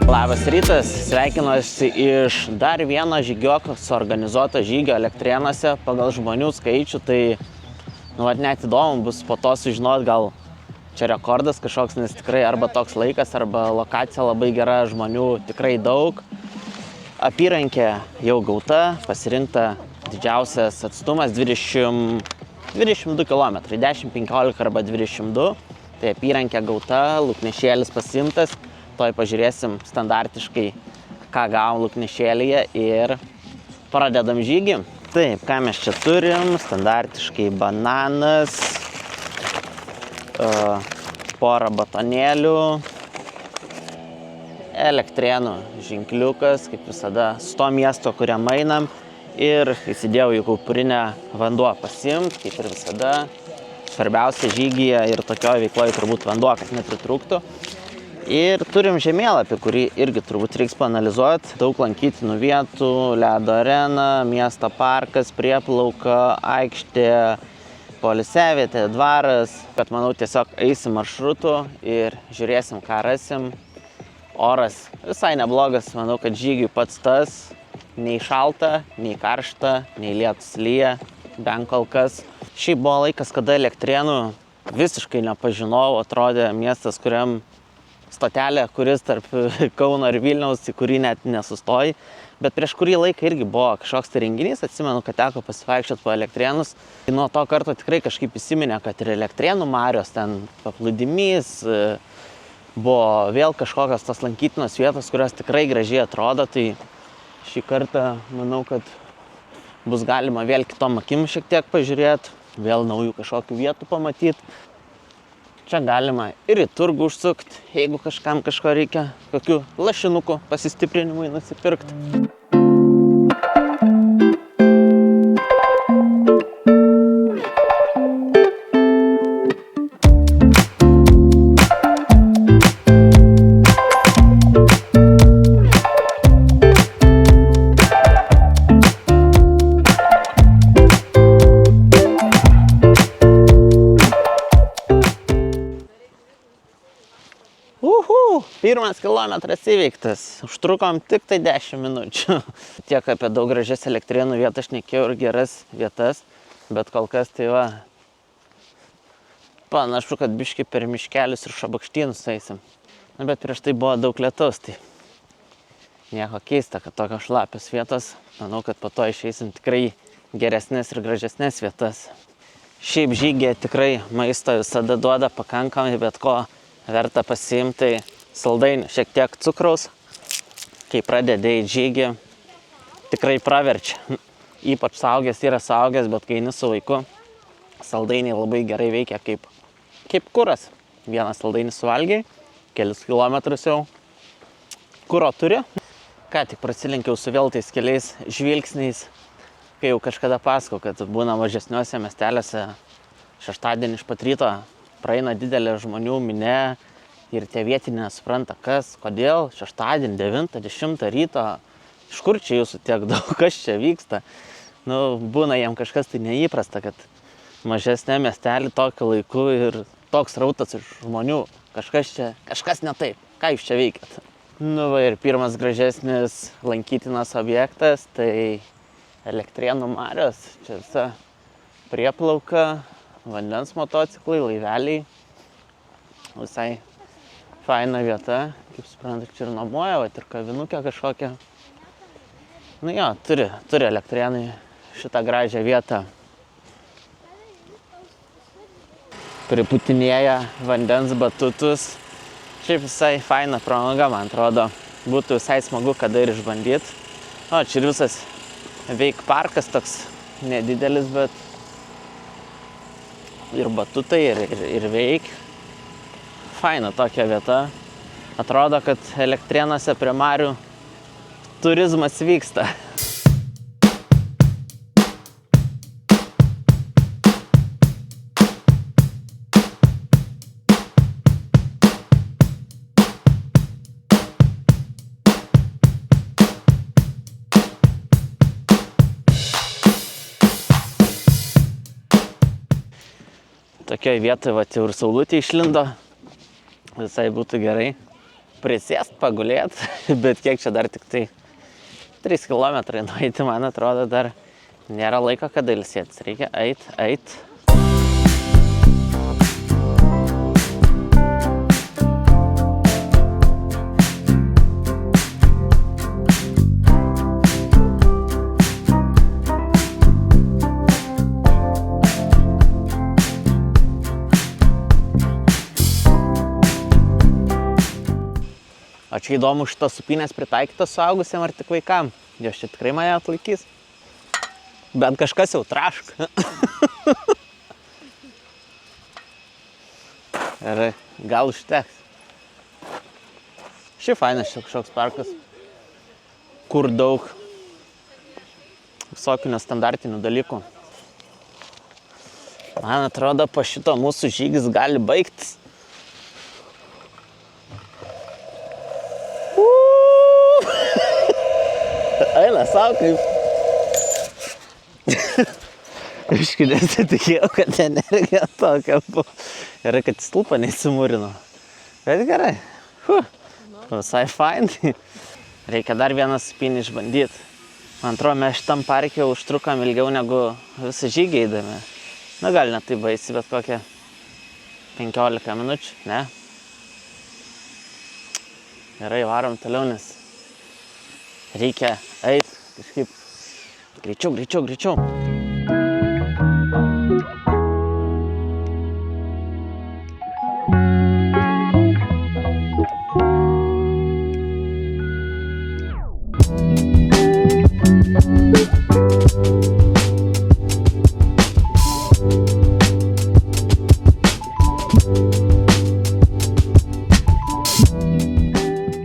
Labas rytas, sveikinuosi iš dar vieno žygioko suorganizuoto žygio Elektrėnuose pagal žmonių skaičių, tai net įdomu bus po to sužinoti, gal čia rekordas kažkoks, nes tikrai arba toks laikas, arba lokacija labai gera, žmonių tikrai daug. Apyrankė jau gauta, pasirinkta didžiausias atstumas 22 km, 10, 15 arba 22, tai apyrankė gauta, lūknešėlis pasimtas. Toj pažiūrėsim standartiškai, ką gavom lūknešėlyje ir pradedam žygį. Taip, ką mes čia turim? Standartiškai bananas, porą batonėlių, Elektrėnų ženkliukas, kaip visada, su to miesto, kuriam einam. Ir įsidėjau į kaupurinę vanduo pasiimt, kaip ir visada. Svarbiausia žygyje ir tokioje veikloje turbūt vanduo, kad nepritrūktų. Ir turim žemėlapį, kurį irgi turbūt reiks paanalizuoti. Daug lankytinų vietų, ledo arena, miesto parkas, prieplauka, aikštė, poilsiavietė, dvaras. Bet manau, tiesiog eisim maršrutu ir žiūrėsim, ką rasim. Oras visai neblogas, manau, kad žygiui pats tas. Nei šalta, nei karšta, nei lietus lyja, bent kol kas. Šiaip buvo laikas, kada Elektrėnų visiškai nepažinojau, atrodė miestas, kuriam stotelė, kuris tarp Kauno ir Vilniaus, į kurį net nesustoji. Bet prieš kurį laiką irgi buvo kažkoks renginys, atsimenu, kad teko pasivaikščioti po Elektrėnus. Nuo to karto tikrai kažkaip įsiminė, kad ir Elektrėnų marios, ten paplūdimys, buvo vėl kažkokios tos lankytinos vietos, kurios tikrai gražiai atrodo. Tai šį kartą manau, kad bus galima vėl kitom akim šiek tiek pažiūrėti, vėl naujų kažkokių vietų pamatyti. Čia galima ir į turgų užsukti, jeigu kažkam kažko reikia, kokių lašinukų pasistiprinimui nusipirkti. Pirmas kilometras įveiktas. Užtrukom tik tai 10 minučių. Tiek apie daug gražias Elektrėnų vietas šnekėjau ir geras vietas, bet kol kas tai va, panašu, kad biškį per miškelius ir šabakštynus eisim. Bet prieš tai buvo daug lietaus, tai nieko keista, kad tokios šlapios vietos. Manau, kad po to išeisim tikrai geresnės ir gražesnės vietas. Šiaip žygyje tikrai maisto visada duoda pakankamai, bet ko verta pasiimti. Saldainių, šiek tiek cukraus, kai pradedi į žygį, tikrai praverčia. Ypač suaugęs yra suaugęs, bet kai eini su vaiku, saldainiai labai gerai veikia kaip kuras. Vieną saldainį suvalgiai, kelius kilometrus jau kuro turi. Ką tik prasilenkiau su vėl tais keliais žvilgsniais, kai jau kažkada pasakau, kad būna mažesniuose miesteliuose šeštadienį iš pat ryto praeina didelė žmonių minė. Ir tie vietiniai nesupranta, kas, kodėl, šeštadienį, 9-10 ryto, iš kur čia jūsų tiek daug, kas čia vyksta. Būna jiem kažkas tai neįprasta, kad mažesnė miestelį tokiu laiku ir toks rautas iš žmonių, kažkas ne taip, ką jūs čia veikiat. Ir pirmas gražesnis lankytinas objektas, tai Elektrėnų marios, čia visa prieplauka, vandens motociklai, laiveliai, visai faina vieta, kaip suprantat, čia ir nuomoja, ir kavinukę kažkokią. Turi Elektrėnai šitą gražią vietą. Priputinėja vandens batutus. Šiaip visai faina pramoga, man atrodo. Būtų visai smagu kada ir išbandyti. Čia ir visas veik parkas toks nedidelis, bet ir batutai, ir veik. Faina tokia vieta. Atrodo, kad Elektrėnuose prie marių turizmas vyksta. Tokioje vietoje jau ir saulutė išlindo. Visai būtų gerai prisėst, pagulėt, bet kiek čia dar tik tai 3 kilometrai nueiti, man atrodo, dar nėra laiko, kada ilsėtis. Reikia eit. O čia įdomu, šitos supynės pritaikytos suaugusiam ar tik vaikam. Jos čia tikrai mane atlaikys. Bet kažkas jau traška. Ir gal užteks. Šiaip fainas kažkoks parkas, kur daug visokių nestandartinių dalykų. Man atrodo, po šito mūsų žygis gali baigtis. Eina savo kaip. Iškai nesitikėjau, kad energija tokia buvo. Gerai, kad stulpą neįsimūrino. Bet gerai. Visai fainai. Reikia dar vieną supynį išbandyti. Man atrodo, mes šitam parke užtrukom ilgiau negu visą žygį eidami. Na, gal net tai baisi, bet kokią 15 minučių, ne? Gerai, varom toliau, nes reikia eit kažkaip greičiau.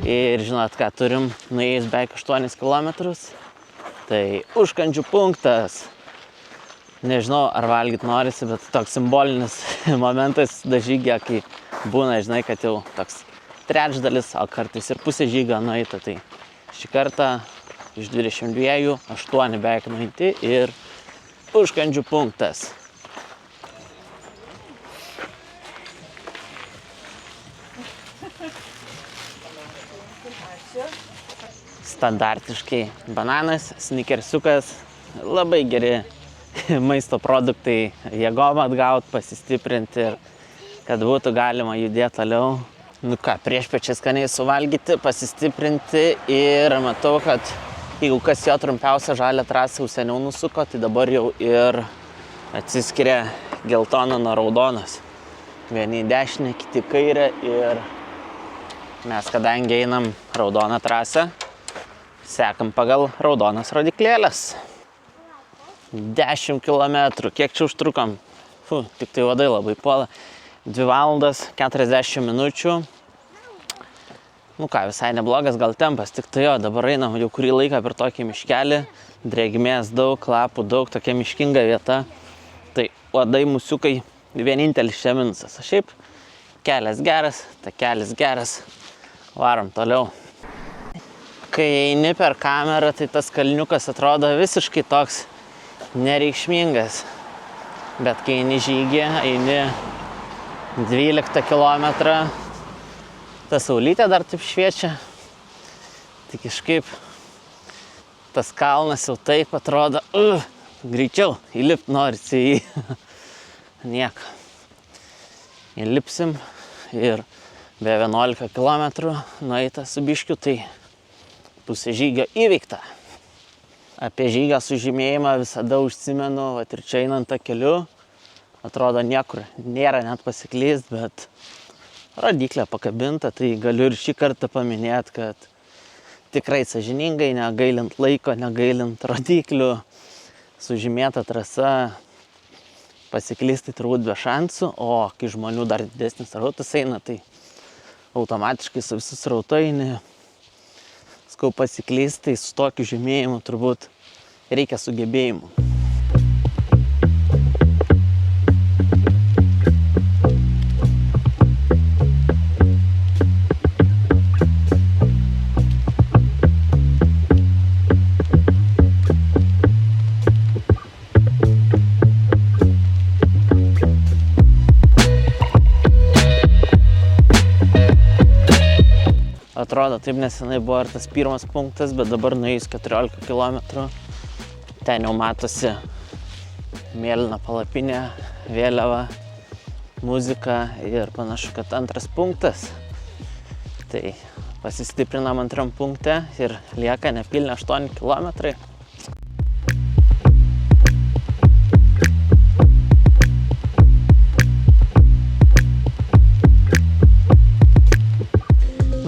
Ir žinot, ką turim nuėjus beveik 8 kilometrus, tai užkandžių punktas. Nežinau, ar valgyt norisi, bet toks simbolinis momentas dažygė, kai būna, žinai, kad jau toks trečdalis, o kartais ir pusė žygio nueita. Tai šį kartą iš 22, 8 beveik nueiti ir užkandžių punktas. Standartiškai bananas, snikersiukas, labai geri maisto produktai, jėgom atgaut, pasistiprinti ir kad būtų galima judėti toliau. Nu ką, priešpiečiai skaniai suvalgyti, pasistiprinti ir matau, kad jeigu kas jo trumpiausia žalią trasą jau seniau nusuko, tai dabar jau ir atsiskiria geltona nuo raudonos. Vieni į dešinę, kiti į kairę ir mes, kadangi einam raudoną trasą, sekam pagal raudonas rodiklėlės. 10 kilometrų. Kiek čia užtrukom? Tik tai vadai labai puola. 2 valandas 40 minučių. Nu ką, visai neblogas gal tempas. Tik tai jo, dabar einam jau kurį laiką per tokį miškelį. Drėgmės daug, lapų daug, tokia miškinga vieta. Tai uodai musiukai vienintelis čia minusas. O šiaip kelias geras, takelis geras. Varom toliau. Kai eini per kamerą, tai tas kalniukas atrodo visiškai toks nereikšmingas. Bet kai eini žygį, eini 12 kilometrą, ta saulytė dar taip šviečia. Tai kažkaip tas kalnas jau taip atrodo, greičiau įlipt norisi į nieką. Įlipsim ir be 11 kilometrų nueita su biškiu, tai pusė žygio įveikta. Apie žygio sužymėjimą visada užsimenu, vat ir čia einant tą keliu, atrodo niekur nėra net pasiklyst, bet rodiklė pakabinta, tai galiu ir šį kartą paminėti, kad tikrai sąžiningai, negailint laiko, negailint rodiklių, sužymėta trasa, pasiklysti turbūt be šansų, o kai žmonių dar didesnis srautas eina, tai automatiškai su visus srautu eini. Skau pasiklysti, tai su tokiu žymėjimu turbūt reikia sugebėjimų. atrodo, taip nesenai buvo ir tas pirmas punktas, bet dabar nuėjus 14 km. Ten jau matosi mėlyna palapinė, vėliava, muzika ir panašu, kad antras punktas. Tai pasistiprinam antram punkte ir lieka nepilni 8 km.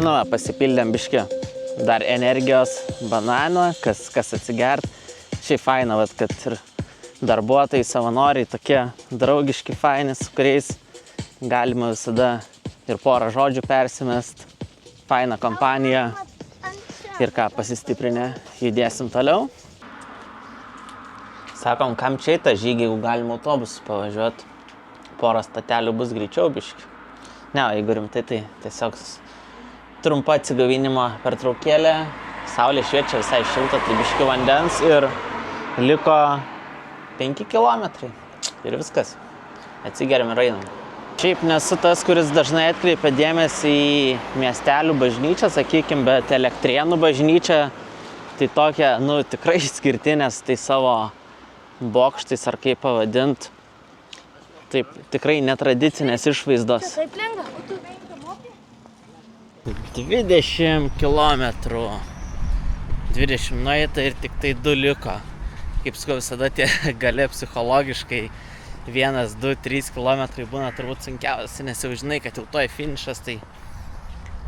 Nu, pasipildėm biškį dar energijos, banano, kas atsigert. Šiaip faina, kad ir darbuotojai, savanoriai tokie draugiški, faini, su kuriais galima visada ir porą žodžių persimest. Faina kompanija. Ir ką, pasistiprinę, judėsim toliau. Sakom, kam čia tą žygį, jeigu galima autobusu pavažiuoti. Porą statelių bus greičiau biškį. Ne, jeigu rimtai, tai tiesiog trumpa atsigavinimo pertraukėlė, saulė šviečia, visai šilta, tai biški vandens ir liko 5 kilometrai ir viskas. Atsigeriam ir einam. Šiaip nesu tas, kuris dažnai atkreipia dėmesį į miestelių bažnyčią, sakykim, bet Elektrėnų bažnyčia tai tokia, tikrai išskirtinės, tai savo bokštais ar kaip pavadint, taip tikrai netradicinės išvaizdos. 20 kilometrų, 20 nueita ir tik tai 2 liko. Kaip sakau, visada tie gale psichologiškai 1, 2, 3 kilometrai būna turbūt sunkiausia, nes jau žinai, kad jau toj finišas, tai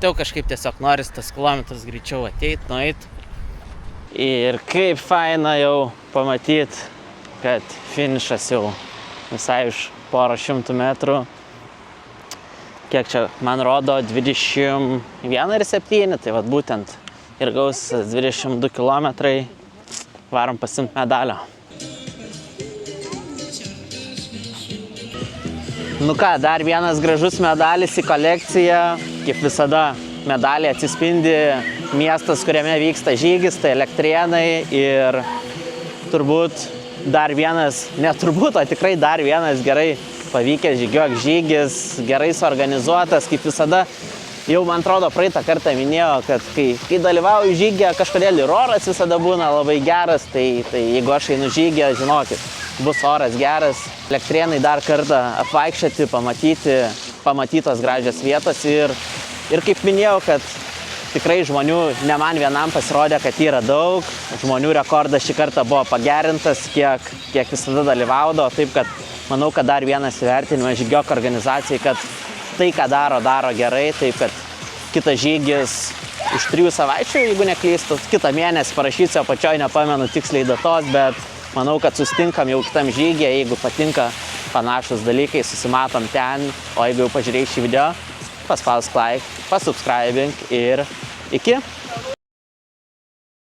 jau kažkaip tiesiog noris tas kilometras greičiau ateit, nueit. Ir kaip faina jau pamatyt, kad finišas jau visai už porą šimtų metrų. Kiek čia, man rodo, 21,7, tai vat būtent ir gaus 22 kilometrai, varom pasiimt medalio. Nu ką, dar vienas gražus medalis į kolekciją, kaip visada medaliai atsispindi miestas, kuriame vyksta žygis, tai Elektrėnai ir turbūt dar vienas, neturbūt, o tikrai dar vienas gerai pavykęs žygiuok žygis, gerai suorganizuotas, kaip visada. Jau, man atrodo, praeitą kartą minėjau, kad kai dalyvauju žygė, kažkodėl ir oras visada būna labai geras, tai jeigu aš einu žygė, žinokit, bus oras geras. Elektrėnai dar kartą apvaikščioti, pamatytos gražios vietos ir kaip minėjau, kad tikrai žmonių, ne man vienam pasirodė, kad yra daug. Žmonių rekordas šį kartą buvo pagerintas, kiek visada dalyvaudavo, taip kad manau, kad dar vienas įvertinimas žygiok organizacijai, kad tai, ką daro gerai, taip kad kitas žygis už 3 savaičių, jeigu neklystu, kitą mėnesį parašysiu, apačioj nepamenu tiksliai datos, bet manau, kad susitinkam jau kitam žygyje, jeigu patinka panašus dalykai, susimatom ten, o jeigu jau pažiūrėjai šį video, paspausk like, pasubscribink ir iki.